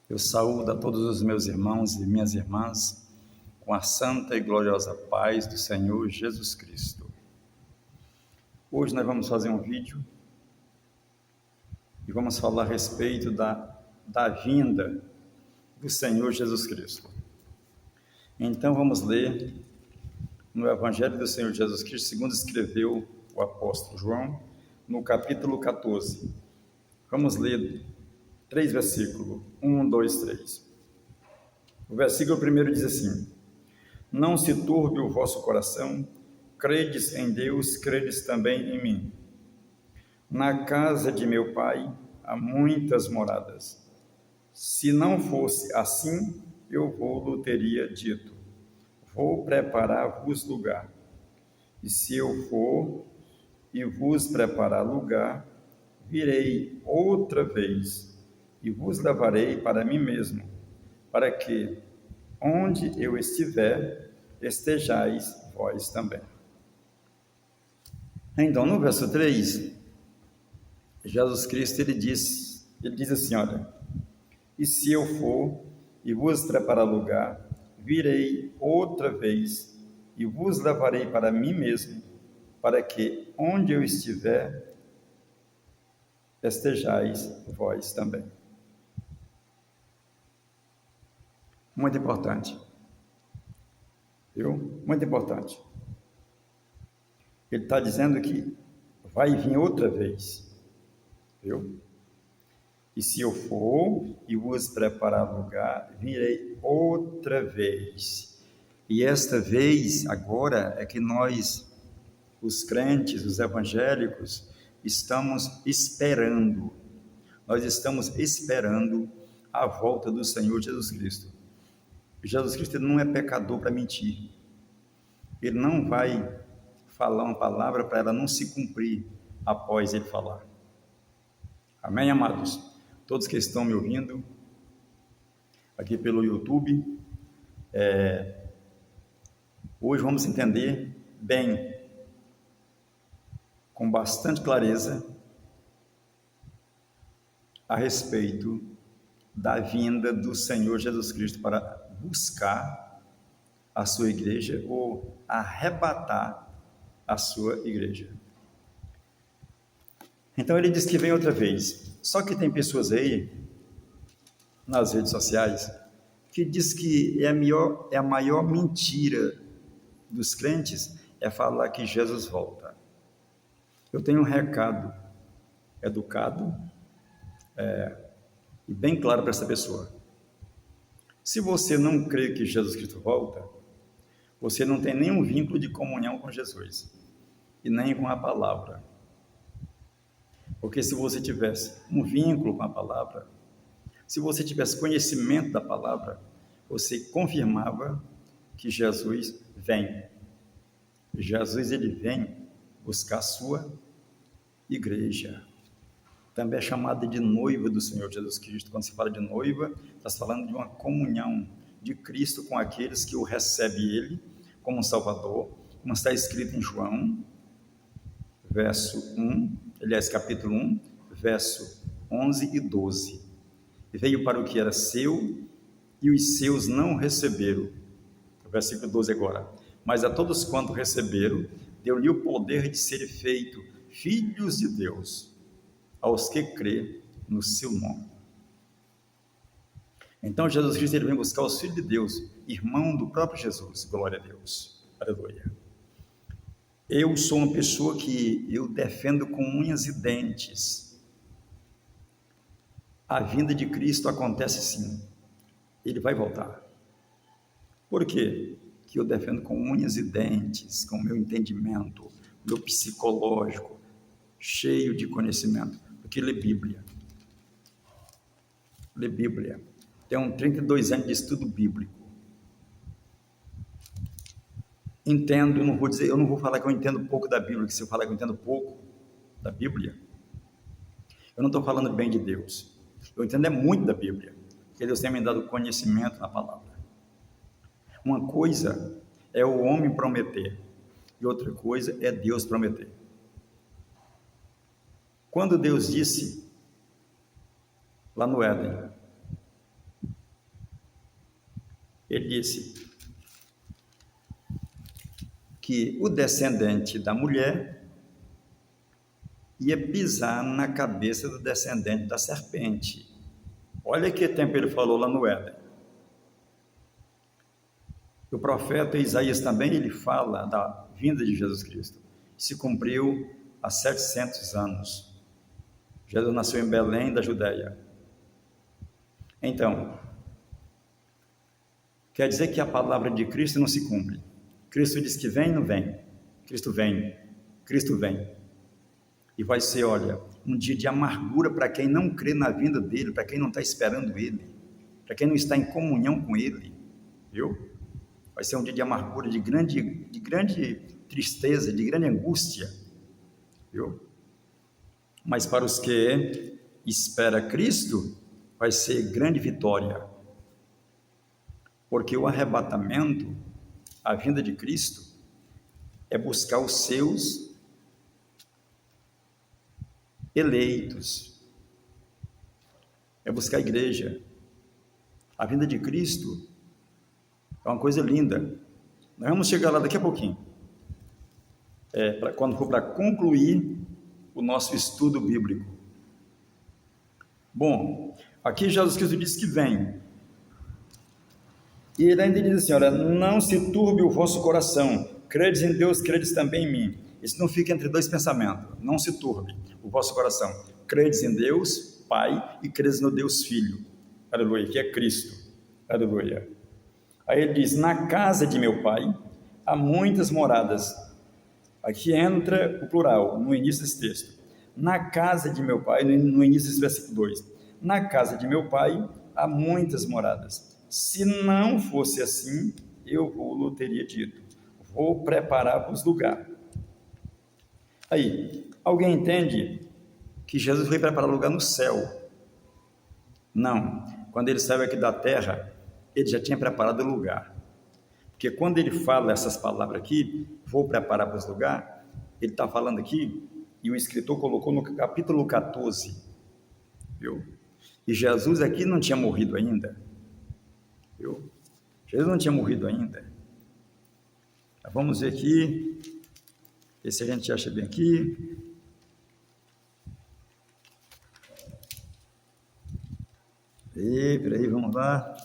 Eu saúdo a todos os meus irmãos e minhas irmãs com a santa e gloriosa paz do Senhor Jesus Cristo. Hoje nós vamos fazer um vídeo e vamos falar a respeito da vinda do Senhor Jesus Cristo. Então vamos ler no Evangelho do Senhor Jesus Cristo, segundo escreveu o apóstolo João, no capítulo 14. Vamos ler 3 versículos, 1, 2, 3. O versículo primeiro diz assim: Não se turbe o vosso coração, credes em Deus, credes também em mim. Na casa de meu Pai há muitas moradas. Se não fosse assim, eu vou-lo teria dito: Vou preparar-vos lugar. E se eu for e vos preparar lugar, virei outra vez e vos levarei para mim mesmo, para que, onde eu estiver, estejais vós também. Então, no verso 3, Jesus Cristo, ele diz assim, olha, e se eu for e vos preparar lugar, virei outra vez e vos levarei para mim mesmo, para que, onde eu estiver, estejais vós também. Muito importante, viu? Muito importante. Ele está dizendo que vai vir outra vez, viu? E se eu for e vos preparar lugar, virei outra vez. E esta vez, agora, é que nós, os crentes, os evangélicos, estamos esperando. Nós estamos esperando a volta do Senhor Jesus Cristo. Jesus Cristo não é pecador para mentir. Ele não vai falar uma palavra para ela não se cumprir após ele falar. Amém, amados? Todos que estão me ouvindo aqui pelo YouTube, hoje vamos entender bem, com bastante clareza, a respeito da vinda do Senhor Jesus Cristo para buscar a sua igreja ou arrebatar a sua igreja. Então ele diz que vem outra vez. Só que tem pessoas aí nas redes sociais que diz que é a maior mentira dos crentes é falar que Jesus volta. Eu tenho um recado educado e bem claro para essa pessoa. Se você não crê que Jesus Cristo volta, você não tem nenhum vínculo de comunhão com Jesus e nem com a palavra. Porque se você tivesse um vínculo com a palavra, se você tivesse conhecimento da palavra, você confirmava que Jesus vem. Jesus, ele vem buscar a sua igreja. Também é chamada de noiva do Senhor Jesus Cristo. Quando se fala de noiva, está falando de uma comunhão de Cristo com aqueles que o recebem ele como um Salvador, como está escrito em João, capítulo 1, verso 11 e 12. Veio para o que era seu, e os seus não receberam. Versículo 12 agora. Mas a todos quanto receberam, deu-lhe o poder de serem feitos filhos de Deus, aos que crê no seu nome. Então Jesus Cristo, ele vem buscar os filhos de Deus, irmão do próprio Jesus. Glória a Deus. Aleluia. Eu sou uma pessoa que eu defendo com unhas e dentes. A vinda de Cristo acontece sim. Ele vai voltar. Por quê? Que eu defendo com unhas e dentes, com o meu entendimento, meu psicológico, cheio de conhecimento. Porque lê Bíblia. Lê Bíblia. Tenho 32 anos de estudo bíblico. Entendo, eu não vou falar que eu entendo pouco da Bíblia, porque se eu falar que eu entendo pouco da Bíblia, eu não estou falando bem de Deus. Eu entendo muito da Bíblia, porque Deus tem me dado conhecimento na palavra. Uma coisa é o homem prometer, e outra coisa é Deus prometer. Quando Deus disse, lá no Éden, Ele disse que o descendente da mulher ia pisar na cabeça do descendente da serpente. Olha que tempo ele falou lá no Éden. O profeta Isaías também, ele fala da vinda de Jesus Cristo. Se cumpriu há 700 anos. Jesus nasceu em Belém, da Judéia. Então, quer dizer que a palavra de Cristo não se cumpre. Cristo diz que vem, não vem. Cristo vem. Cristo vem. E vai ser, olha, um dia de amargura para quem não crê na vinda dele, para quem não está esperando ele, para quem não está em comunhão com ele, viu? Vai ser um dia de amargura, de grande tristeza, de grande angústia, viu? Mas para os que esperam Cristo, vai ser grande vitória, porque o arrebatamento, a vinda de Cristo, é buscar os seus eleitos, é buscar a igreja. A vinda de Cristo é uma coisa linda. Nós vamos chegar lá daqui a pouquinho, quando for para concluir o nosso estudo bíblico. Bom, aqui Jesus Cristo diz que vem, e ele ainda diz assim, olha, não se turbe o vosso coração, credes em Deus, credes também em mim. Isso não fica entre dois pensamentos, não se turbe o vosso coração, credes em Deus, Pai, e credes no Deus Filho, aleluia, que é Cristo, aleluia. Aí ele diz, na casa de meu Pai há muitas moradas. Aqui entra o plural, no início desse texto. Na casa de meu Pai, no início desse versículo 2. Na casa de meu Pai há muitas moradas. Se não fosse assim, eu vou teria dito, vou preparar-vos lugar. Aí, alguém entende que Jesus foi preparar lugar no céu? Não. Quando ele saiu aqui da terra, ele já tinha preparado o lugar. Porque quando ele fala essas palavras aqui, vou preparar para os lugares, ele está falando aqui, e o escritor colocou no capítulo 14, viu? E Jesus aqui não tinha morrido ainda, viu? Jesus não tinha morrido ainda. Vamos ver aqui, ver se a gente acha bem aqui. Peraí, vamos lá.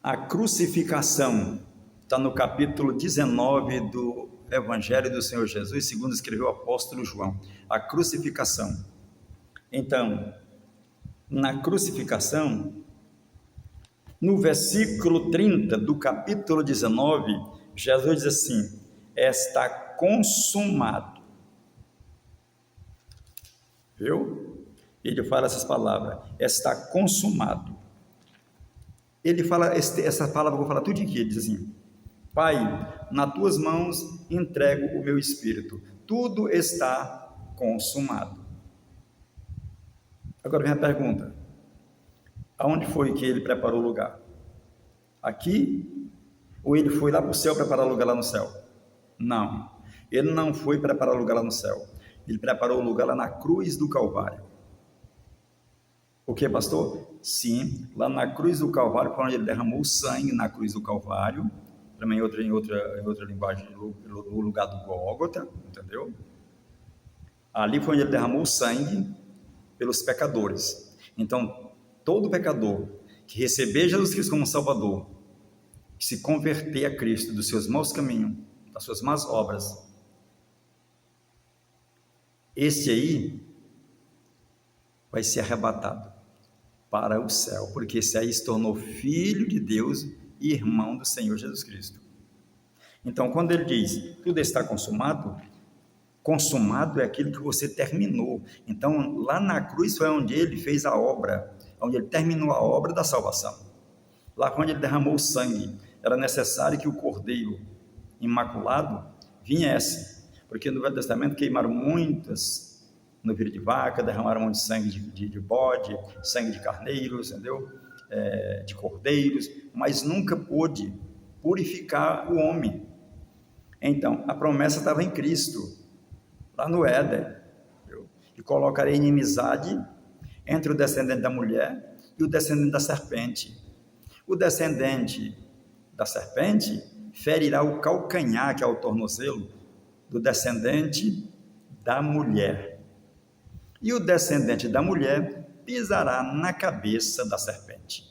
A crucificação está no capítulo 19 do Evangelho do Senhor Jesus, segundo escreveu o apóstolo João. A crucificação. Então, na crucificação, no versículo 30 do capítulo 19, Jesus diz assim, está consumado. Viu? Ele fala essas palavras, está consumado. Ele fala, essa palavra eu vou falar tudo aqui, ele diz assim, Pai, nas tuas mãos entrego o meu espírito, tudo está consumado. Agora vem a pergunta, aonde foi que ele preparou o lugar? Aqui? Ou ele foi lá para o céu preparar o lugar lá no céu? Não, ele não foi preparar o lugar lá no céu, ele preparou o lugar lá na cruz do Calvário. O que, pastor? Sim, lá na cruz do Calvário, quando ele derramou sangue na cruz do Calvário, também em outra linguagem, no lugar do Gólgota, entendeu? Ali foi onde ele derramou sangue pelos pecadores. Então, todo pecador que receber Jesus Cristo como Salvador, que se converter a Cristo dos seus maus caminhos, das suas más obras, esse aí vai ser arrebatado para o céu, porque esse aí se tornou filho de Deus e irmão do Senhor Jesus Cristo. Então, quando ele diz, tudo está consumado, consumado é aquilo que você terminou. Então, lá na cruz foi onde ele fez a obra, onde ele terminou a obra da salvação. Lá foi onde ele derramou o sangue. Era necessário que o cordeiro imaculado viesse, porque no Velho Testamento queimaram muitas novilho de vaca, derramaram muito sangue de bode, sangue de carneiros, entendeu? De cordeiros, mas nunca pôde purificar o homem. Então, a promessa estava em Cristo, lá no Éden, e colocarei inimizade entre o descendente da mulher e o descendente da serpente. O descendente da serpente ferirá o calcanhar, que é o tornozelo, do descendente da mulher. E o descendente da mulher pisará na cabeça da serpente.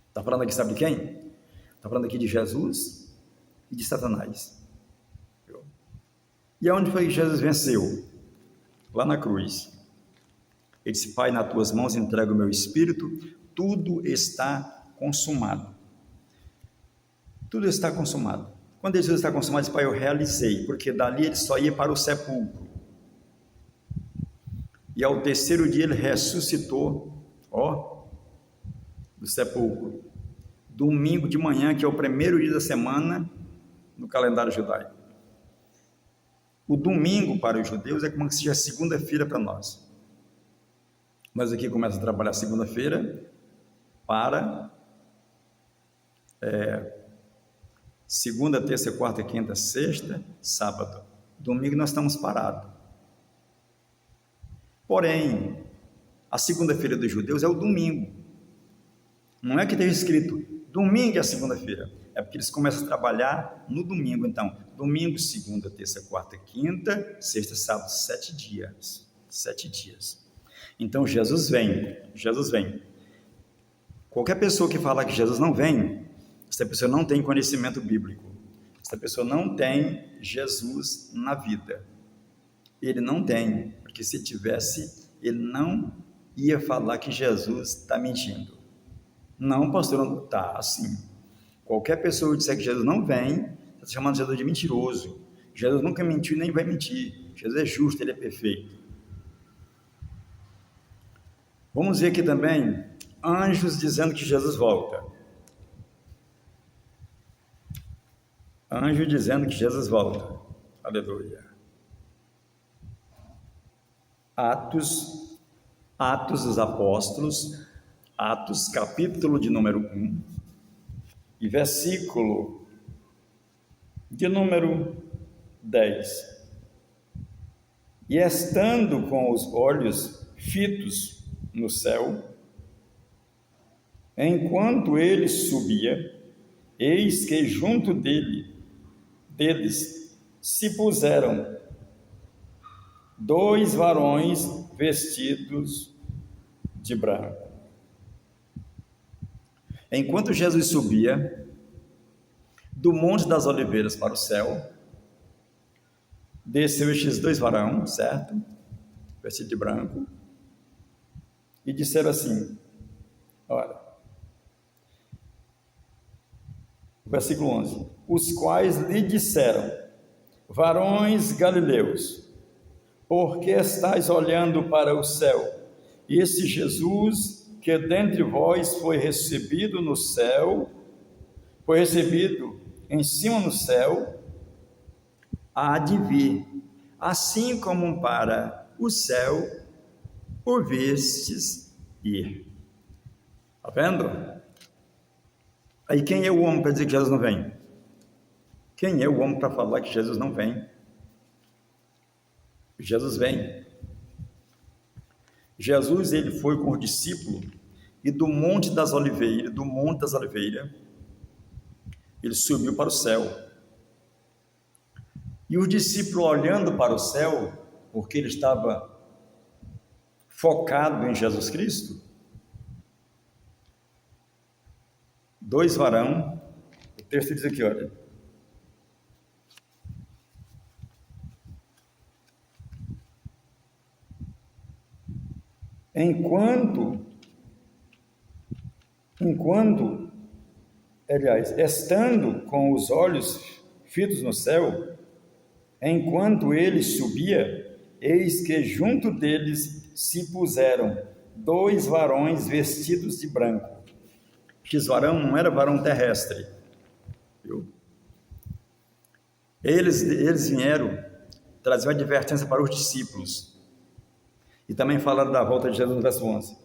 Está falando aqui, sabe de quem? Está falando aqui de Jesus e de Satanás. E aonde foi que Jesus venceu? Lá na cruz. Ele disse: Pai, nas tuas mãos entrego o meu espírito, tudo está consumado. Tudo está consumado. Quando Jesus está consumado, ele disse: Pai, eu realizei, porque dali ele só ia para o sepulcro. E ao terceiro dia ele ressuscitou, do sepulcro. Domingo de manhã, que é o primeiro dia da semana no calendário judaico. O domingo para os judeus é como se seja segunda-feira para nós. Mas aqui começa a trabalhar segunda-feira para segunda, terça, quarta, quinta, sexta, sábado. Domingo nós estamos parados. Porém, a segunda-feira dos judeus é o domingo. Não é que esteja escrito domingo é a segunda-feira. É porque eles começam a trabalhar no domingo. Então, domingo, segunda, terça, quarta, quinta, sexta, sábado, 7 dias. 7 dias. Então, Jesus vem. Qualquer pessoa que falar que Jesus não vem, essa pessoa não tem conhecimento bíblico. Essa pessoa não tem Jesus na vida. Ele não tem, porque se tivesse, ele não ia falar que Jesus está mentindo. Não, pastor, não está assim. Qualquer pessoa que disser que Jesus não vem, está chamando Jesus de mentiroso. Jesus nunca mentiu nem vai mentir. Jesus é justo, ele é perfeito. Vamos ver aqui também anjos dizendo que Jesus volta. Anjo dizendo que Jesus volta. Aleluia. Atos dos Apóstolos, Atos, capítulo de número 1, e versículo de número 10. E estando com os olhos fitos no céu, enquanto ele subia, eis que junto deles se puseram 2 varões vestidos de branco. Enquanto Jesus subia do Monte das Oliveiras para o céu, desceu estes 2 varões, certo? Vestido de branco, e disseram assim, olha, versículo 11, os quais lhe disseram, varões galileus, por que estáis olhando para o céu? Esse Jesus que dentre vós foi recebido no céu, foi recebido em cima no céu, há de vir, assim como para o céu o vistes ir. Está vendo? Aí quem é o homem para dizer que Jesus não vem? Quem é o homem para falar que Jesus não vem? Jesus vem. Jesus, ele foi com os discípulos e do Monte das Oliveiras, ele subiu para o céu. E os discípulos olhando para o céu, porque ele estava focado em Jesus Cristo, 2 varões, o texto diz aqui, olha, estando com os olhos fitos no céu, enquanto ele subia, eis que junto deles se puseram 2 varões vestidos de branco. Este varão não era varão terrestre, viu? Eles vieram trazer uma advertência para os discípulos. E também falaram da volta de Jesus no verso 11.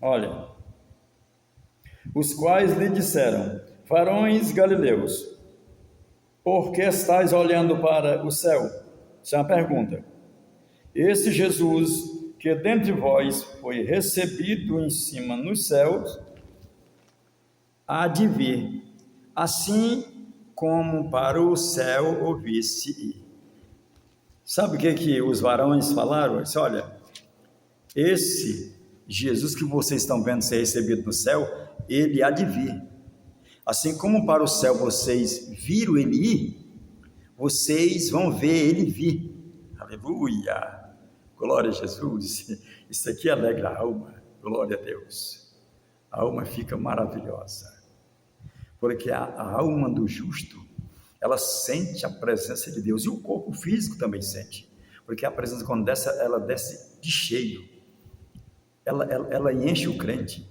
Olha, os quais lhe disseram, varões galileus, por que estáis olhando para o céu? Isso é uma pergunta. Esse Jesus que dentre vós foi recebido em cima nos céus, há de vir, assim como para o céu ouviste ir. Sabe o que os varões falaram? Eles disse, olha, esse Jesus que vocês estão vendo ser recebido no céu, ele há de vir. Assim como para o céu vocês viram ele ir, vocês vão ver ele vir. Aleluia! Glória a Jesus! Isso aqui alegra a alma. Glória a Deus! A alma fica maravilhosa. Porque a alma do justo, ela sente a presença de Deus. E o corpo físico também sente. Porque a presença, quando desce, ela desce de cheio. Ela enche o crente.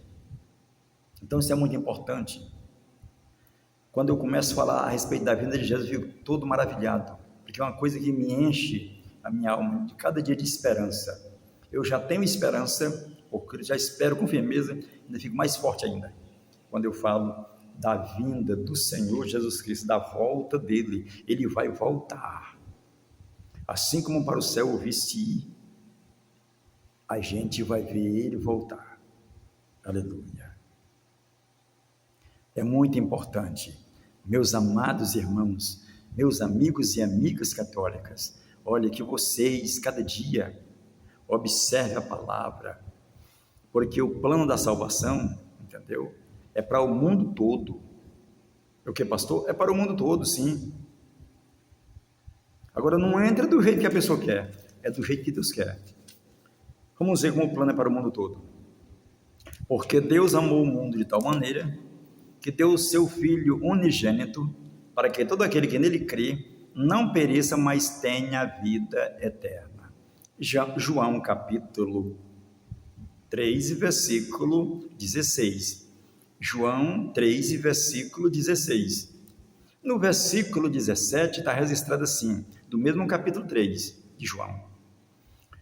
Então isso é muito importante. Quando eu começo a falar a respeito da vinda de Jesus, eu fico todo maravilhado, porque é uma coisa que me enche a minha alma de cada dia de esperança. Eu já tenho esperança, porque eu já espero com firmeza, ainda fico mais forte ainda, quando eu falo da vinda do Senhor Jesus Cristo, da volta dele. Ele vai voltar, assim como para o céu ouviste ir, a gente vai ver ele voltar. Aleluia! É muito importante, meus amados irmãos, meus amigos e amigas católicas, olha, que vocês, cada dia, observem a palavra, porque o plano da salvação, entendeu? É para o mundo todo. O que, pastor? É para o mundo todo, sim. Agora, não entra do jeito que a pessoa quer, é do jeito que Deus quer. Vamos ver como o plano é para o mundo todo. Porque Deus amou o mundo de tal maneira que deu o seu Filho unigênito, para que todo aquele que nele crê não pereça, mas tenha vida eterna. João capítulo 3, versículo 16. João 3, versículo 16. No versículo 17 está registrado assim, do mesmo capítulo 3 de João.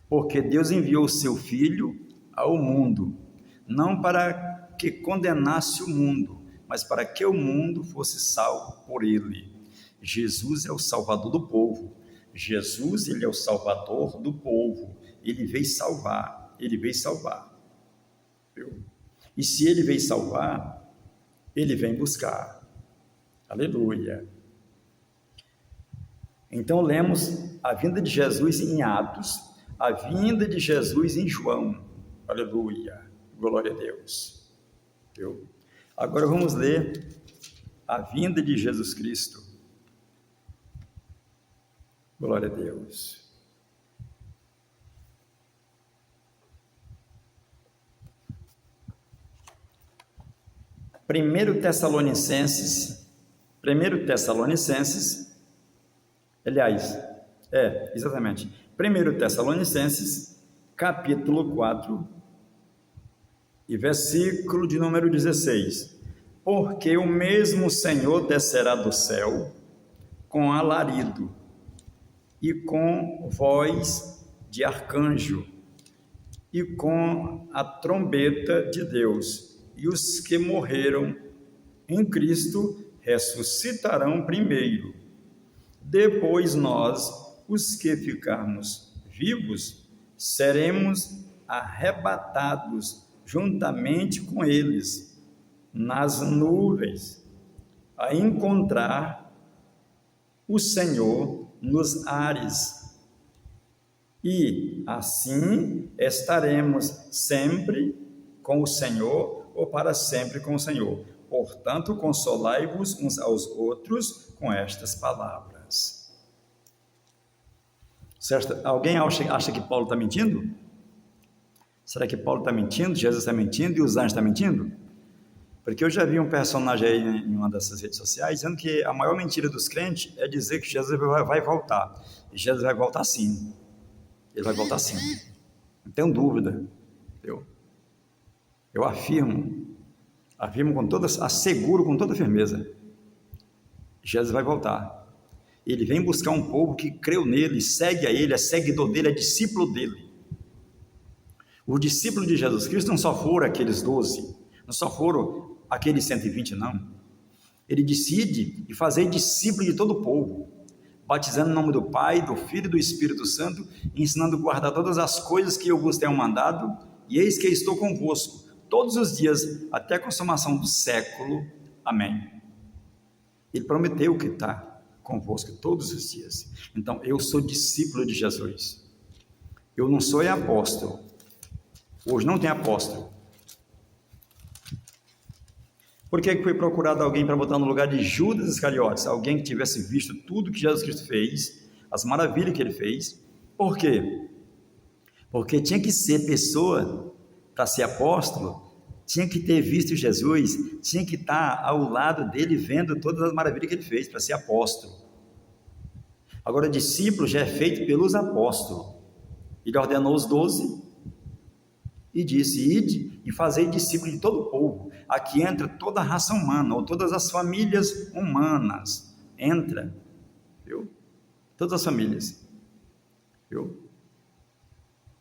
Porque Deus enviou o seu Filho ao mundo, não para que condenasse o mundo, mas para que o mundo fosse salvo por ele. Jesus é o salvador do povo. Jesus, ele é o salvador do povo. Ele veio salvar. Ele veio salvar. E se ele veio salvar, ele vem buscar. Aleluia. Então lemos a vinda de Jesus em Atos, a vinda de Jesus em João. Aleluia. Glória a Deus. Agora vamos ler a vinda de Jesus Cristo. Glória a Deus. Primeiro Tessalonicenses, exatamente, 1 Tessalonicenses, capítulo 4, e versículo de número 16. Porque o mesmo Senhor descerá do céu com alarido e com voz de arcanjo e com a trombeta de Deus, e os que morreram em Cristo ressuscitarão primeiro. Depois nós, os que ficarmos vivos, seremos arrebatados juntamente com eles nas nuvens, a encontrar o Senhor nos ares, e assim estaremos sempre com o Senhor, ou para sempre com o Senhor. Portanto, consolai-vos uns aos outros com estas palavras. Certo? Alguém acha que Paulo está mentindo? Será que Paulo está mentindo? Jesus está mentindo e os anjos estão mentindo? Porque eu já vi um personagem aí em uma dessas redes sociais dizendo que a maior mentira dos crentes é dizer que Jesus vai voltar. E Jesus vai voltar sim. Ele vai voltar sim. Não tenho dúvida. Eu afirmo com asseguro com toda firmeza. Jesus vai voltar. Ele vem buscar um povo que creu nele, segue a ele, é seguidor dele, é discípulo dele. Os discípulos de Jesus Cristo não só foram aqueles 12, não só foram aqueles 120, não. Ele decide fazer discípulo de todo o povo, batizando em nome do Pai, do Filho e do Espírito Santo, ensinando a guardar todas as coisas que eu vos tenho mandado, e eis que estou convosco todos os dias, até a consumação do século. Amém. Ele prometeu que está convosco todos os dias. Então, eu sou discípulo de Jesus. Eu não sou apóstolo. Hoje não tem apóstolo. Por que foi procurado alguém para botar no lugar de Judas Iscariotes? Alguém que tivesse visto tudo que Jesus Cristo fez, as maravilhas que ele fez. Por quê? Porque tinha que ser pessoa para ser apóstolo, tinha que ter visto Jesus, tinha que estar ao lado dele vendo todas as maravilhas que ele fez para ser apóstolo. Agora, discípulo já é feito pelos apóstolos. Ele ordenou os 12 e disse: ide e fazei discípulos de todo o povo. Aqui entra toda a raça humana, ou todas as famílias humanas. Entra, viu? Todas as famílias, viu?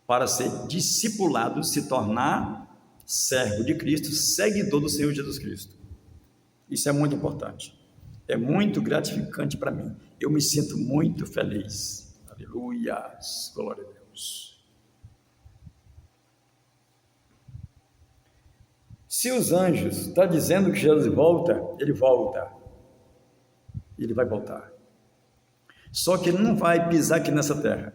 Para ser discipulado, se tornar servo de Cristo, seguidor do Senhor Jesus Cristo. Isso é muito importante. É muito gratificante para mim. Eu me sinto muito feliz. Aleluia, glória a Deus. Se os anjos estão dizendo que Jesus volta, ele volta. Ele vai voltar. Só que ele não vai pisar aqui nessa terra.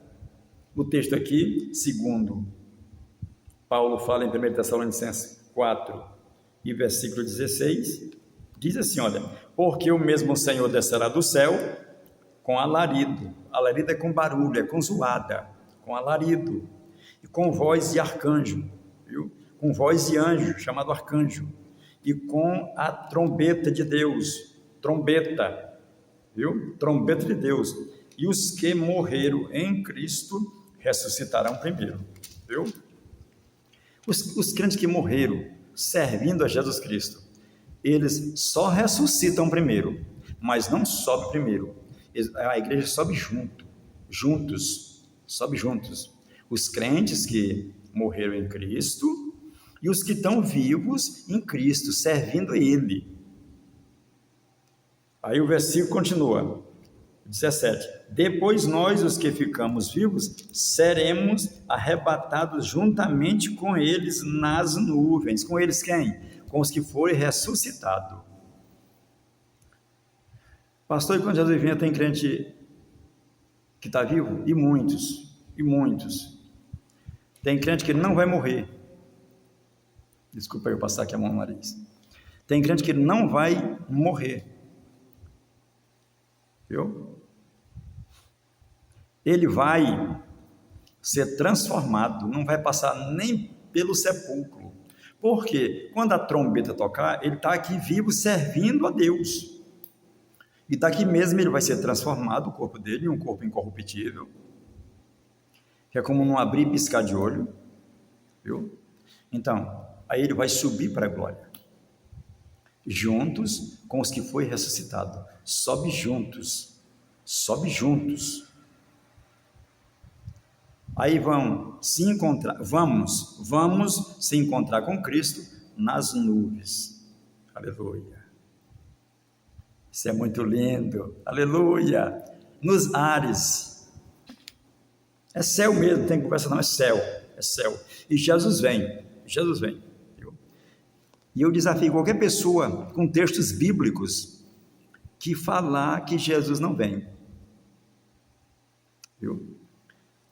O texto aqui, segundo Paulo fala em 1 Tessalonicenses 4 e versículo 16, diz assim, olha, porque o mesmo Senhor descerá do céu com alarido é com barulho, é com zoada, com alarido, e com voz de arcanjo, viu? Com voz de anjo, chamado arcanjo, e com a trombeta de Deus, trombeta, viu? Trombeta de Deus, e os que morreram em Cristo ressuscitarão primeiro, viu? Os crentes que morreram servindo a Jesus Cristo, eles só ressuscitam primeiro, mas não sobem primeiro. A igreja sobe sobe juntos. Os crentes que morreram em Cristo e os que estão vivos em Cristo, servindo a Ele. Aí o versículo continua, 17. Depois nós, os que ficamos vivos, seremos arrebatados juntamente com eles nas nuvens. Com eles quem? Com os que forem ressuscitados. Pastor, e quando Jesus vem, tem crente que está vivo? E muitos. Tem crente que não vai morrer. Desculpa eu passar aqui a mão no nariz. Tem crente que não vai morrer. Viu? Ele vai ser transformado, não vai passar nem pelo sepulcro. Porque quando a trombeta tocar, ele está aqui vivo servindo a Deus. E daqui mesmo ele vai ser transformado, o corpo dele, em um corpo incorruptível, que é como não abrir e piscar de olho, viu? Então, aí ele vai subir para a glória, juntos com os que foi ressuscitado. Sobe juntos. Aí vamos se encontrar com Cristo nas nuvens. Aleluia. Isso é muito lindo. Aleluia. Nos ares. É céu mesmo, não tem conversa não, é céu. E Jesus vem. Viu? E eu desafio qualquer pessoa com textos bíblicos que falar que Jesus não vem. Viu?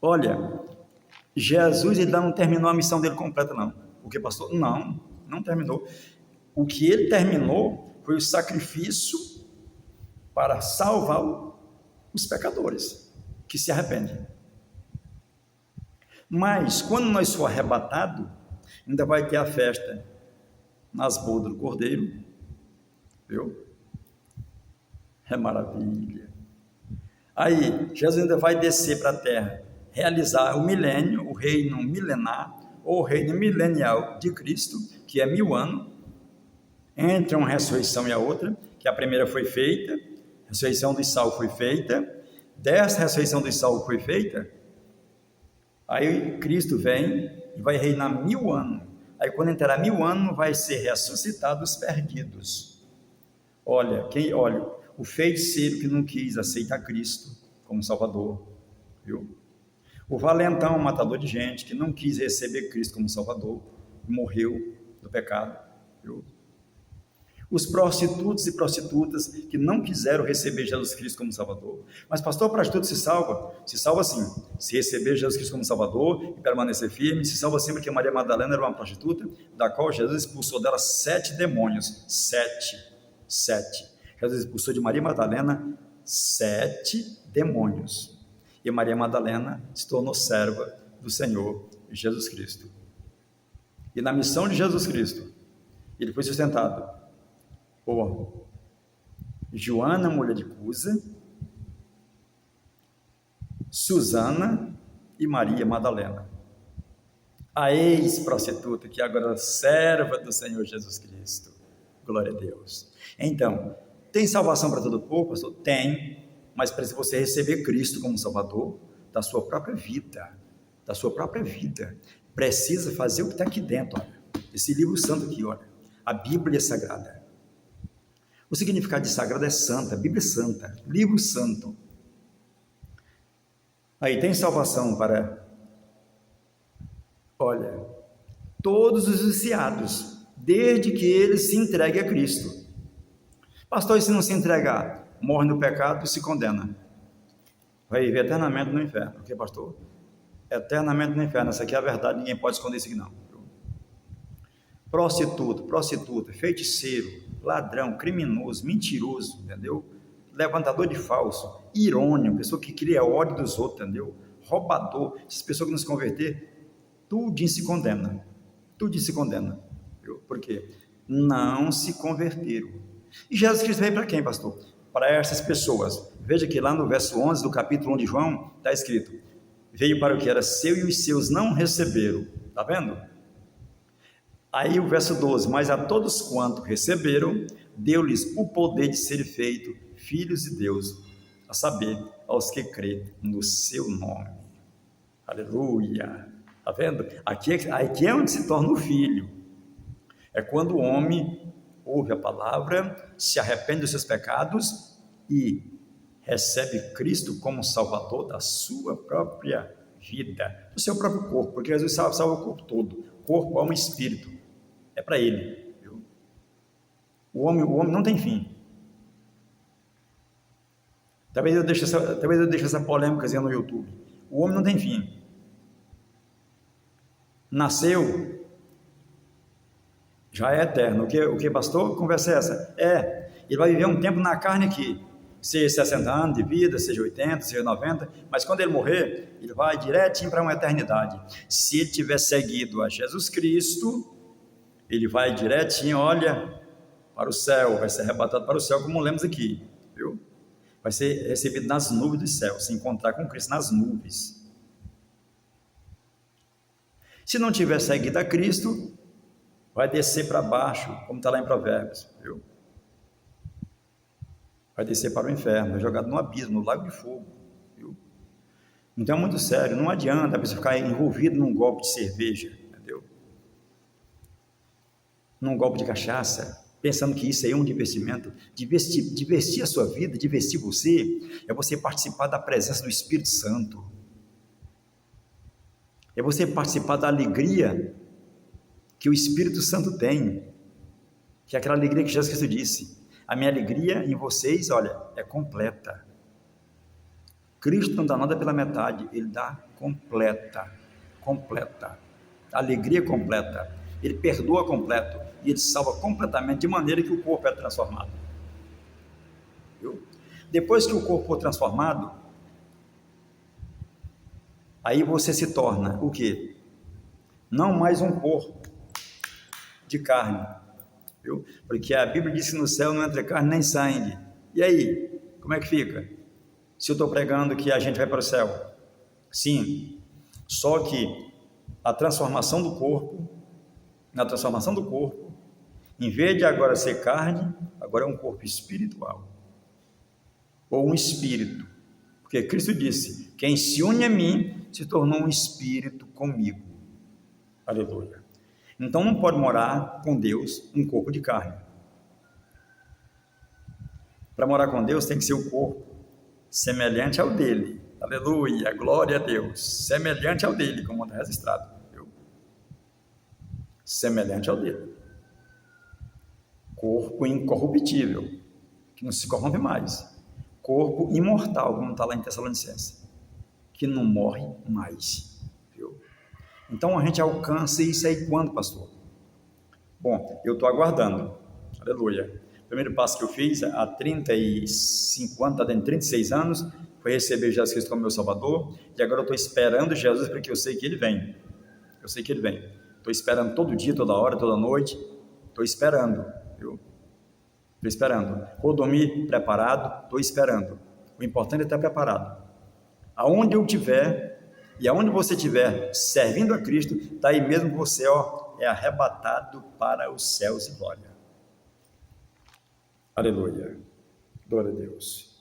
Olha, Jesus ainda não terminou a missão dele completa, não. O que, pastor? Não terminou. O que ele terminou foi o sacrifício para salvar os pecadores que se arrependem. Mas, quando nós for arrebatado, ainda vai ter a festa nas bodas do Cordeiro, viu? É maravilha. Aí, Jesus ainda vai descer para a terra, realizar o milênio, o reino milenar, ou o reino milenial de Cristo, que é 1000 anos, entre uma ressurreição e a outra, que a primeira foi feita, a ressurreição dos salvos foi feita, dessa ressurreição dos salvos foi feita, aí Cristo vem e vai reinar 1000 anos, aí quando entrar 1000 anos, vai ser ressuscitados os perdidos. Olha, o feiticeiro que não quis aceitar Cristo, como Salvador, viu? O valentão, matador de gente, que não quis receber Cristo como Salvador, morreu do pecado, viu? Os prostitutos e prostitutas que não quiseram receber Jesus Cristo como Salvador. Mas pastor, prostituta se salva? Se salva sim, se receber Jesus Cristo como Salvador e permanecer firme, se salva sim, porque Maria Madalena era uma prostituta, da qual Jesus expulsou dela 7 demônios, 7. Jesus expulsou de Maria Madalena 7 demônios, e Maria Madalena se tornou serva do Senhor Jesus Cristo. E na missão de Jesus Cristo, ele foi sustentado por Joana, mulher de Cusa, Susana e Maria Madalena, a ex-prostituta, que agora é serva do Senhor Jesus Cristo. Glória a Deus. Então, tem salvação para todo o povo, pastor? Tem, mas precisa você receber Cristo como Salvador da sua própria vida, precisa fazer o que está aqui dentro, olha, esse livro santo aqui, olha, a Bíblia Sagrada. O significado de sagrado é santa, Bíblia santa, livro santo. Aí tem salvação para, olha, todos os viciados, desde que eles se entreguem a Cristo. Pastor, e se não se entregar, morre no pecado e se condena. Vai viver eternamente no inferno. O que, pastor? Eternamente no inferno. Essa aqui é a verdade, ninguém pode esconder isso aqui não. Prostituta, feiticeiro, ladrão, criminoso, mentiroso, entendeu? Levantador de falso, irônico, pessoa que cria ódio dos outros, entendeu? Roubador, essas pessoas que não se converter, tudo se condena, viu? Por quê? Não se converteram. E Jesus Cristo veio para quem, pastor? Para essas pessoas. Veja que lá no verso 11 do capítulo 1 de João, está escrito, veio para o que era seu e os seus não receberam, está vendo? Aí o verso 12, mas a todos quanto receberam, deu-lhes o poder de serem feitos filhos de Deus, a saber, aos que crêem no seu nome. Aleluia! Está vendo? Aqui é onde se torna o filho. É quando o homem ouve a palavra, se arrepende dos seus pecados e recebe Cristo como Salvador da sua própria vida, do seu próprio corpo, porque Jesus salva o corpo todo, corpo, alma e espírito. É para ele, viu? O homem não tem fim. Talvez eu deixe essa polêmica no YouTube. O homem não tem fim. Nasceu, já é eterno. O que pastor? Conversa é essa? Ele vai viver um tempo na carne aqui, seja 60 anos de vida, seja 80, seja 90, mas quando ele morrer, ele vai direitinho para uma eternidade. Se ele tiver seguido a Jesus Cristo, ele vai direitinho, olha, para o céu, vai ser arrebatado para o céu, como lemos aqui, viu? Vai ser recebido nas nuvens do céu, se encontrar com Cristo nas nuvens. Se não tiver seguido a Cristo, vai descer para baixo, como está lá em Provérbios, viu? Vai descer para o inferno, é jogado no abismo, no lago de fogo, viu? Então é muito sério, não adianta a pessoa ficar envolvida num golpe de cerveja, num golpe de cachaça, pensando que isso aí é um divertimento. Divertir a sua vida, divertir você, é você participar da presença do Espírito Santo, é você participar da alegria que o Espírito Santo tem, que é aquela alegria que Jesus Cristo disse, a minha alegria em vocês, olha, é completa. Cristo não dá nada pela metade, ele dá completa, alegria completa. Ele perdoa completo e ele salva completamente, de maneira que o corpo é transformado. Viu? Depois que o corpo for transformado, aí você se torna o quê? Não mais um corpo de carne, viu? Porque a Bíblia diz que no céu não entra carne nem sangue. E aí, como é que fica? Se eu estou pregando que a gente vai para o céu, sim, só que a transformação do corpo, na transformação do corpo, em vez de agora ser carne, agora é um corpo espiritual, ou um espírito, porque Cristo disse, quem se une a mim, se tornou um espírito comigo, aleluia. Então não pode morar com Deus um corpo de carne. Para morar com Deus tem que ser o corpo semelhante ao dele. Aleluia, glória a Deus. Semelhante ao dele, como está registrado. Viu? Semelhante ao dele. Corpo incorruptível, que não se corrompe mais. Corpo imortal, como está lá em Tessalonicenses, que não morre mais. Viu? Então a gente alcança isso aí quando, pastor? Bom, eu estou aguardando. Aleluia. O primeiro passo que eu fiz há 35 anos, está dentro de 36 anos, foi receber Jesus Cristo como meu Salvador, e agora eu estou esperando Jesus, porque eu sei que Ele vem. Eu sei que Ele vem. Estou esperando todo dia, toda hora, toda noite. Estou esperando, viu? Estou esperando. Vou dormir preparado, estou esperando. O importante é estar preparado. Aonde eu estiver, e aonde você estiver servindo a Cristo, está aí mesmo você, é arrebatado para os céus e glória. Aleluia. Glória a Deus.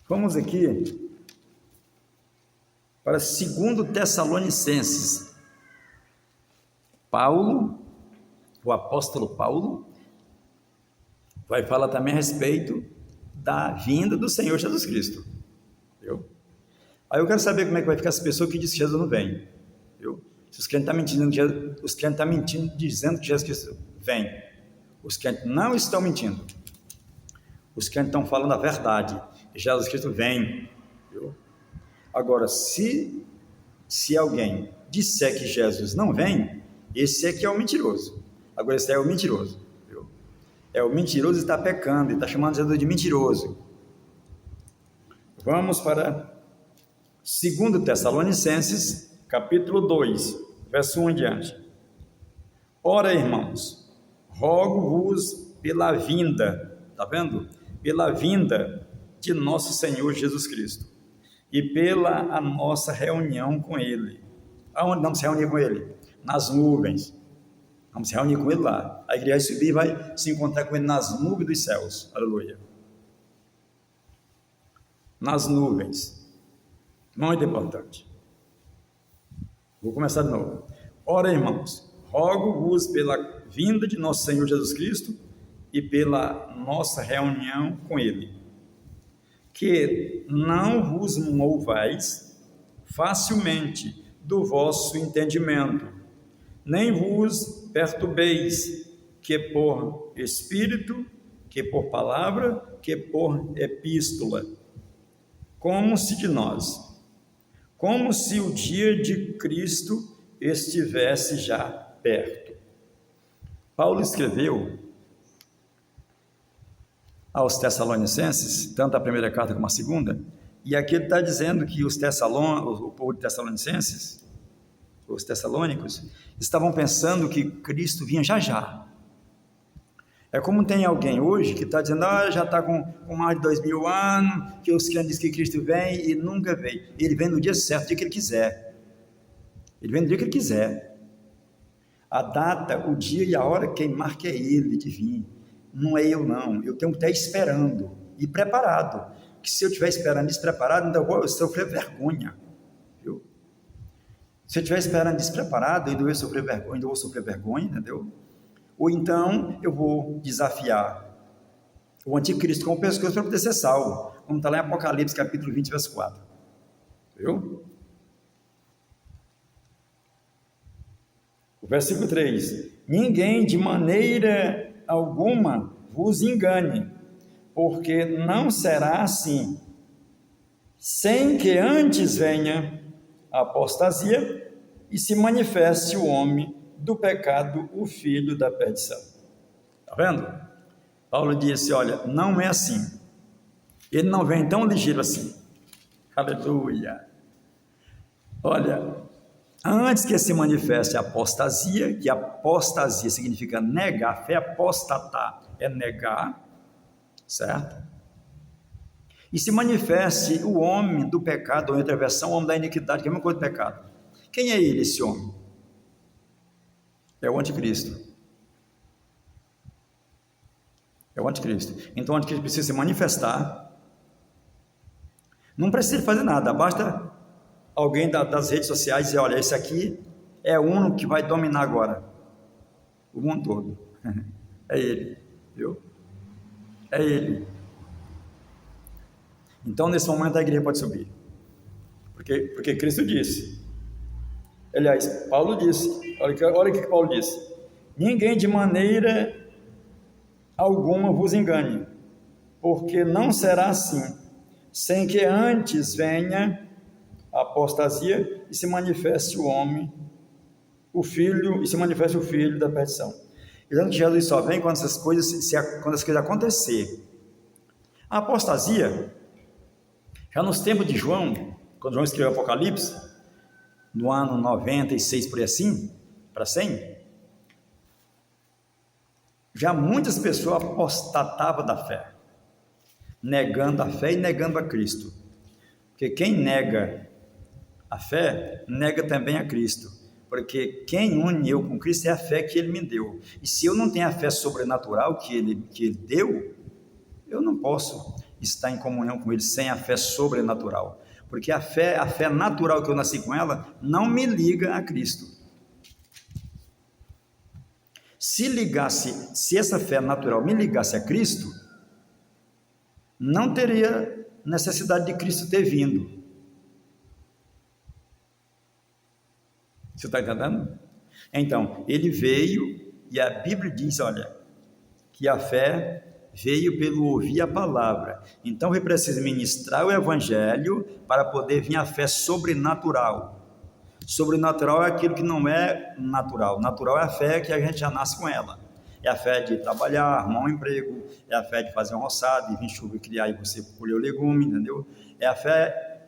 Vamos aqui para 2 Tessalonicenses. Paulo, o apóstolo Paulo, vai falar também a respeito da vinda do Senhor Jesus Cristo. Viu? Aí eu quero saber como é que vai ficar as pessoas que dizem que Jesus não vem. Viu? Se os crentes estão mentindo, dizendo que Jesus Cristo vem. Os crentes não estão mentindo. Os crentes estão falando a verdade. Jesus Cristo vem. Viu? Agora, se alguém disser que Jesus não vem, esse aqui é o mentiroso. Agora, esse é o mentiroso. Viu? É o mentiroso e está pecando, e está chamando Jesus de mentiroso. Vamos para 2 Tessalonicenses, capítulo 2, verso 1 em diante. Ora, irmãos, rogo-vos pela vinda, está vendo? Pela vinda de nosso Senhor Jesus Cristo e pela a nossa reunião com Ele. Aonde vamos se reunir com Ele? Nas nuvens. Vamos se reunir com Ele lá. A igreja vai subir e vai se encontrar com Ele nas nuvens dos céus. Aleluia. Nas nuvens. Muito importante. Vou começar de novo. Ora, irmãos, rogo-vos pela vinda de nosso Senhor Jesus Cristo e pela nossa reunião com Ele, que não vos movais facilmente do vosso entendimento, nem vos perturbeis, que por Espírito, que por palavra, que por epístola, como se o dia de Cristo estivesse já perto. Paulo escreveu aos Tessalonicenses, tanto a primeira carta como a segunda, e aqui ele está dizendo que o povo de Tessalonicenses, os tessalônicos, estavam pensando que Cristo vinha já já. É como tem alguém hoje que está dizendo, já está com mais de 2000 anos, que os crentes dizem que Cristo vem e nunca veio. Ele vem no dia certo, no dia que ele quiser. Ele vem no dia que ele quiser. A data, o dia e a hora, quem marca é ele de vir. Não é eu não, eu tenho que estar esperando e preparado, que se eu estiver esperando despreparado, ainda vou sofrer vergonha, viu? Se eu estiver esperando despreparado, ainda vou sofrer vergonha, entendeu? Ou então eu vou desafiar o anticristo com o pescoço para poder ser salvo, como está lá em Apocalipse capítulo 20, verso 4, viu? O versículo 3, ninguém de maneira alguma vos engane, porque não será assim, sem que antes venha a apostasia e se manifeste o homem do pecado, o filho da perdição. Está vendo? Paulo disse, olha, não é assim, ele não vem tão ligeiro assim, aleluia. Olha, antes que se manifeste a apostasia, que apostasia significa negar, fé apostatar é negar, certo? E se manifeste o homem do pecado, ou outra versão, o homem da iniquidade, que é a mesma coisa do pecado. Quem é ele, esse homem? É o anticristo. É o anticristo. Então o anticristo precisa se manifestar. Não precisa fazer nada, basta alguém das redes sociais dizer, olha, esse aqui é o único que vai dominar agora o mundo todo. É Ele, viu? É Ele. Então, nesse momento, a igreja pode subir. Porque Cristo disse. Aliás, Paulo disse. Olha o que Paulo disse. Ninguém de maneira alguma vos engane, porque não será assim, sem que antes venha a apostasia e se manifeste o homem, o filho, e se manifeste o filho da perdição. Dizendo que Jesus só vem quando essas coisas acontecer. A apostasia, já nos tempos de João, quando João escreveu o Apocalipse, no ano 96 por aí assim, para 100, já muitas pessoas apostatavam da fé, negando a fé e negando a Cristo. Porque quem nega a fé, nega também a Cristo. Porque quem une eu com Cristo é a fé que Ele me deu. E se eu não tenho a fé sobrenatural que Ele deu, eu não posso estar em comunhão com Ele sem a fé sobrenatural. Porque a fé natural que eu nasci com ela, não me liga a Cristo. Se essa fé natural me ligasse a Cristo, não teria necessidade de Cristo ter vindo. Você está entendendo? Então, Ele veio e a Bíblia diz, olha, que a fé veio pelo ouvir a palavra. Então, eu preciso ministrar o Evangelho para poder vir a fé sobrenatural. Sobrenatural é aquilo que não é natural. Natural é a fé que a gente já nasce com ela. É a fé de trabalhar, arrumar um emprego, é a fé de fazer um roçado, de vir chuva e criar e você colher o legume, entendeu? É a fé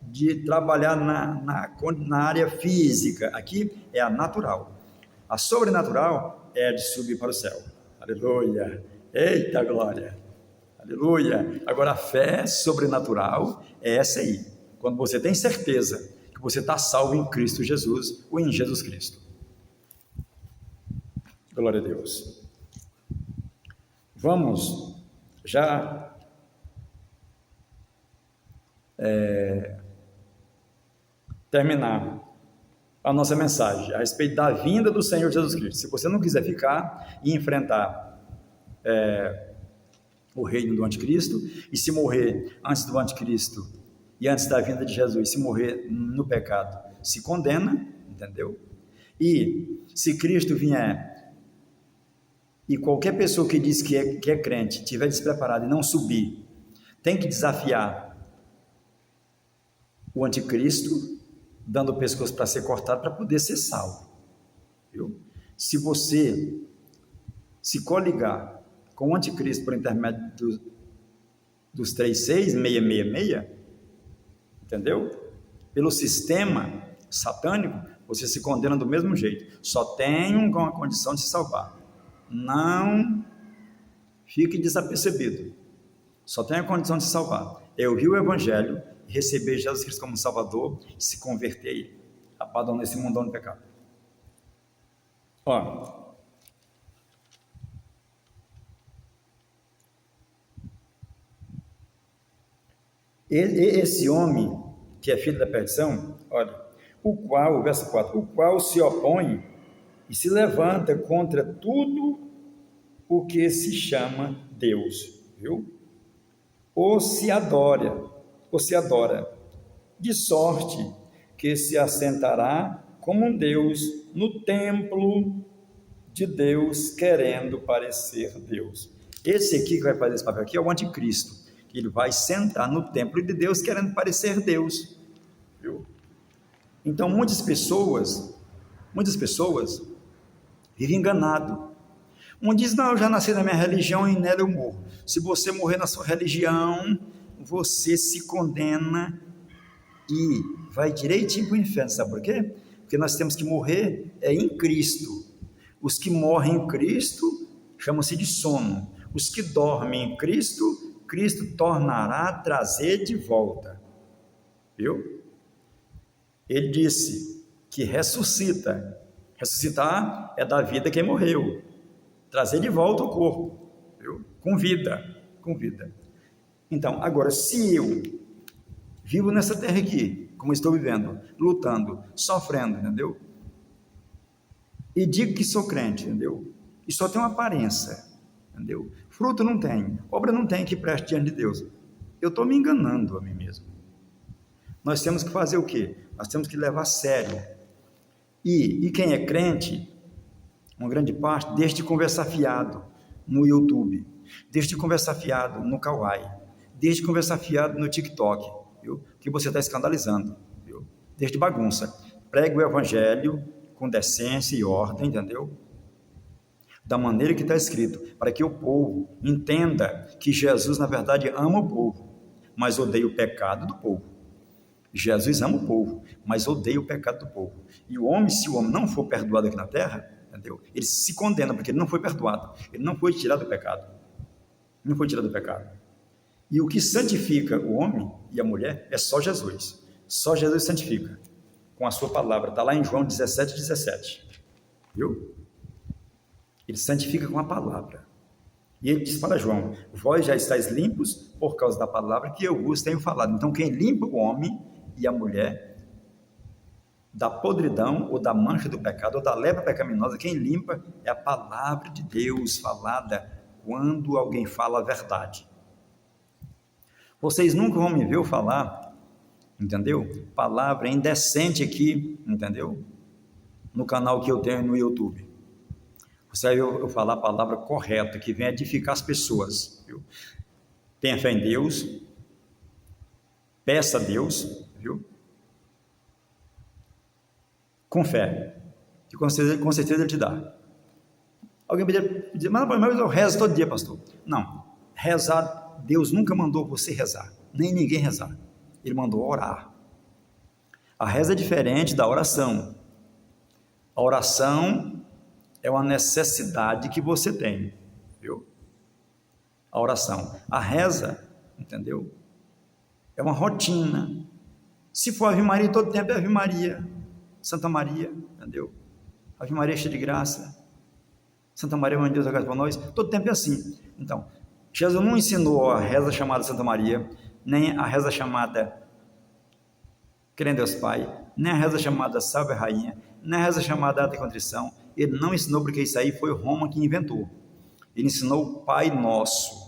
de trabalhar na área física. Aqui é a natural. A sobrenatural é a de subir para o céu. Aleluia! Eita glória! Aleluia! Agora a fé sobrenatural é essa aí. Quando você tem certeza que você está salvo em Cristo Jesus ou em Jesus Cristo. Glória a Deus. Vamos já terminar a nossa mensagem a respeito da vinda do Senhor Jesus Cristo. Se você não quiser ficar e enfrentar o reino do anticristo, e se morrer antes do anticristo e antes da vinda de Jesus, se morrer no pecado, se condena, entendeu? E se Cristo vier e qualquer pessoa que diz que é crente, estiver despreparada e não subir, tem que desafiar o anticristo, dando o pescoço para ser cortado, para poder ser salvo, viu? Se você se coligar com o anticristo por intermédio dos 3666, entendeu? Pelo sistema satânico, você se condena do mesmo jeito. Só tem uma condição de se salvar. Não fique desapercebido. Só tem a condição de se salvar. É ouvir o Evangelho, receber Jesus Cristo como Salvador e se converter a Ele. Abandonar esse mundão de pecado. Ó. Esse homem que é filho da perdição, olha, o verso 4, o qual se opõe e se levanta contra tudo o que se chama Deus, viu? Ou se adora, de sorte que se assentará como um Deus no templo de Deus, querendo parecer Deus. Esse aqui que vai fazer esse papel aqui é o anticristo. Ele vai sentar no templo de Deus querendo parecer Deus, viu? Então muitas pessoas vivem enganado. Um diz, não, eu já nasci na minha religião e nela eu morro. Se você morrer na sua religião, você se condena e vai direitinho para o inferno. Sabe por quê? Porque nós temos que morrer em Cristo. Os que morrem em Cristo chamam-se de sono. Os que dormem em Cristo, Cristo tornará a trazer de volta, viu? Ele disse que ressuscitar é dar vida a quem morreu, trazer de volta o corpo, viu? Com vida. Então, agora, se eu vivo nessa terra aqui, como estou vivendo, lutando, sofrendo, entendeu? e digo que sou crente, entendeu? E só tem uma aparência, entendeu? Fruto não tem, obra não tem que preste diante de Deus. Eu estou me enganando a mim mesmo. Nós temos que fazer o quê? Nós temos que levar a sério. E quem é crente, uma grande parte, deixa de conversar fiado no YouTube, deixa de conversar fiado no Kawaii, deixa de conversar fiado no TikTok, viu? Que você está escandalizando, viu? Deixa de bagunça. Pregue o evangelho com decência e ordem, entendeu? Da maneira que está escrito, para que o povo entenda que Jesus, na verdade, ama o povo, mas odeia o pecado do povo. Jesus ama o povo, mas odeia o pecado do povo. E o homem, se o homem não for perdoado aqui na terra, entendeu? Ele se condena, porque ele não foi perdoado, ele não foi tirado do pecado. Não foi tirado do pecado. E o que santifica o homem e a mulher é só Jesus. Só Jesus santifica, com a sua palavra. Está lá em João 17:17. Viu? Ele santifica com a palavra. E ele diz para João: vós já estáis limpos por causa da palavra que eu vos tenho falado. Então, quem limpa o homem e a mulher da podridão ou da mancha do pecado ou da lepra pecaminosa, quem limpa é a palavra de Deus falada quando alguém fala a verdade. Vocês nunca vão me ver eu falar, entendeu? Palavra indecente aqui, entendeu? No canal que eu tenho no YouTube. Você vai ver eu falar a palavra correta, que vem edificar as pessoas, viu? Tenha fé em Deus, peça a Deus, viu? Com fé, que com certeza Ele te dá. Alguém poderia dizer, mas eu rezo todo dia, pastor. Não, rezar, Deus nunca mandou você rezar, nem ninguém rezar. Ele mandou orar. A reza é diferente da oração. A oração é uma necessidade que você tem, viu? A oração. A reza, entendeu? É uma rotina. Se for Ave Maria, todo tempo é Ave Maria, Santa Maria, entendeu? Ave Maria cheia de graça, Santa Maria, mãe de Deus, agradeça por nós, todo tempo é assim. Então, Jesus não ensinou a reza chamada Santa Maria, nem a reza chamada Crendo em Deus Pai, nem a reza chamada Salve a Rainha, nem a reza chamada Ata e Contrição. Ele não ensinou, porque isso aí foi Roma que inventou. Ele ensinou o Pai Nosso.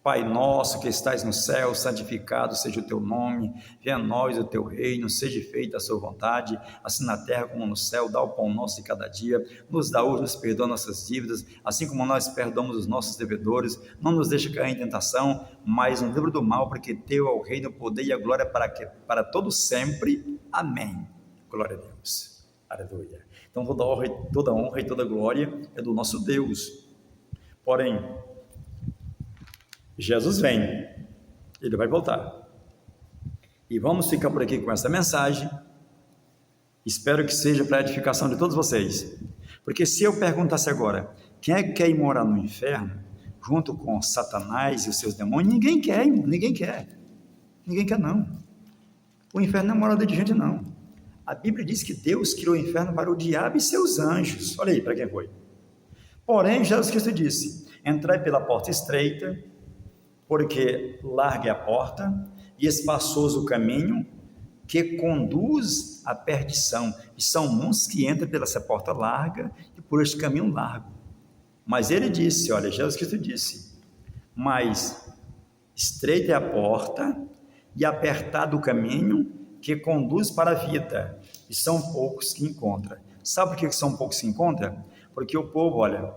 Pai nosso que estais no céu, santificado seja o teu nome, venha a nós o teu reino, seja feita a sua vontade, assim na terra como no céu. Dá o pão nosso de cada dia, nos dá hoje, nos perdoa nossas dívidas, assim como nós perdoamos os nossos devedores, não nos deixe cair em tentação, mas nos livra do mal, porque teu é o reino, o poder e a glória para todo sempre. Amém. Glória a Deus. Aleluia. Então toda honra e toda glória é do nosso Deus. Porém, Jesus vem, Ele vai voltar. E vamos ficar por aqui com essa mensagem. Espero que seja para a edificação de todos vocês. Porque se eu perguntasse agora, quem é que quer ir morar no inferno, junto com Satanás e os seus demônios? Ninguém quer, irmão, ninguém quer. Ninguém quer, não. O inferno não é morada de gente, não. A Bíblia diz que Deus criou o inferno para o diabo e seus anjos. Olha aí para quem foi. Porém, Jesus Cristo disse: entrai pela porta estreita, porque larga é a porta e espaçoso o caminho que conduz à perdição, e são muitos que entram pela essa porta larga e por este caminho largo. Mas ele disse, olha, Jesus Cristo disse, mas estreita é a porta e apertado o caminho que conduz para a vida, e são poucos que encontram. Sabe por que são poucos que encontram? Porque o povo, olha,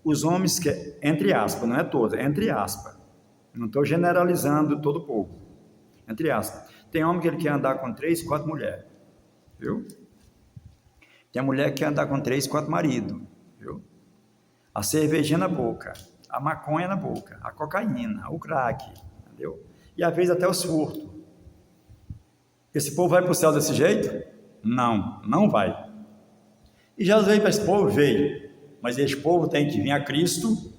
os homens que, entre aspas, não é todos, é entre aspas, não estou generalizando todo o povo, entre aspas, tem homem que ele quer andar com 3, 4 mulheres, viu? Tem mulher que quer andar com 3, 4 maridos, viu? A cervejinha na boca, a maconha na boca, a cocaína, o crack, entendeu? E às vezes até os furtos. Esse povo vai para o céu desse jeito? Não, não vai. E Jesus veio para esse povo? Veio. Mas esse povo tem que vir a Cristo,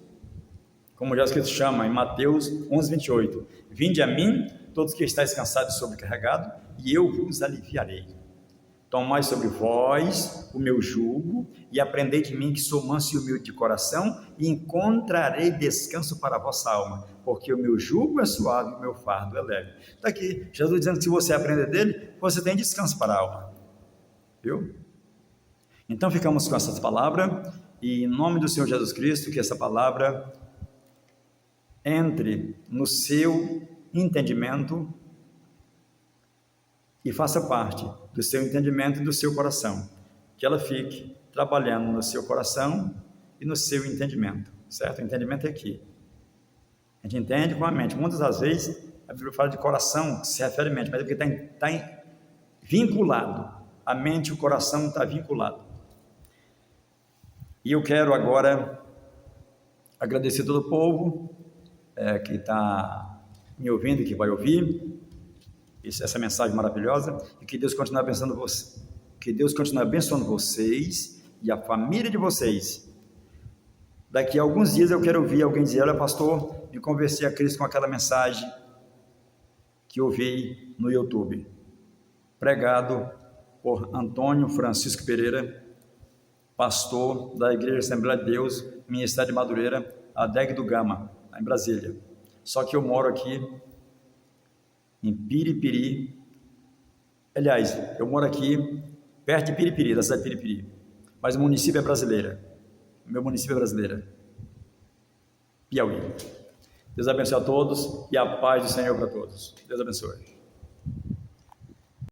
como Jesus Cristo chama em Mateus 11:28. Vinde a mim, todos que estáis cansados e sobrecarregados, e eu vos aliviarei. Tomai sobre vós o meu jugo, e aprendei de mim, que sou manso e humilde de coração, e encontrarei descanso para a vossa alma, porque o meu jugo é suave e o meu fardo é leve. Está aqui, Jesus dizendo que se você aprender dele, você tem descanso para a alma. Viu? Então ficamos com essa palavra e em nome do Senhor Jesus Cristo, que essa palavra entre no seu entendimento e faça parte do seu entendimento e do seu coração, que ela fique trabalhando no seu coração e no seu entendimento, certo? O entendimento é aqui. A gente entende com a mente. Muitas das vezes a Bíblia fala de coração, que se refere à mente, mas é porque está vinculado. A mente e o coração estão vinculados. E eu quero agora agradecer todo o povo que está me ouvindo e que vai ouvir essa mensagem maravilhosa, e que Deus continue abençoando você, que Deus continue abençoando vocês e a família de vocês. Daqui a alguns dias eu quero ouvir alguém dizer: olha, pastor, me converti a Cristo com aquela mensagem que eu vi no YouTube, pregado por Antônio Francisco Pereira, pastor da Igreja Assembleia de Deus, Ministério de Madureira, ADEG do Gama, em Brasília. Só que eu moro aqui em Piripiri. Aliás, eu moro aqui perto de Piripiri, da cidade de Piripiri, mas o município é brasileira. Meu município é brasileira, Piauí. Deus abençoe a todos e a paz do Senhor para todos. Deus abençoe.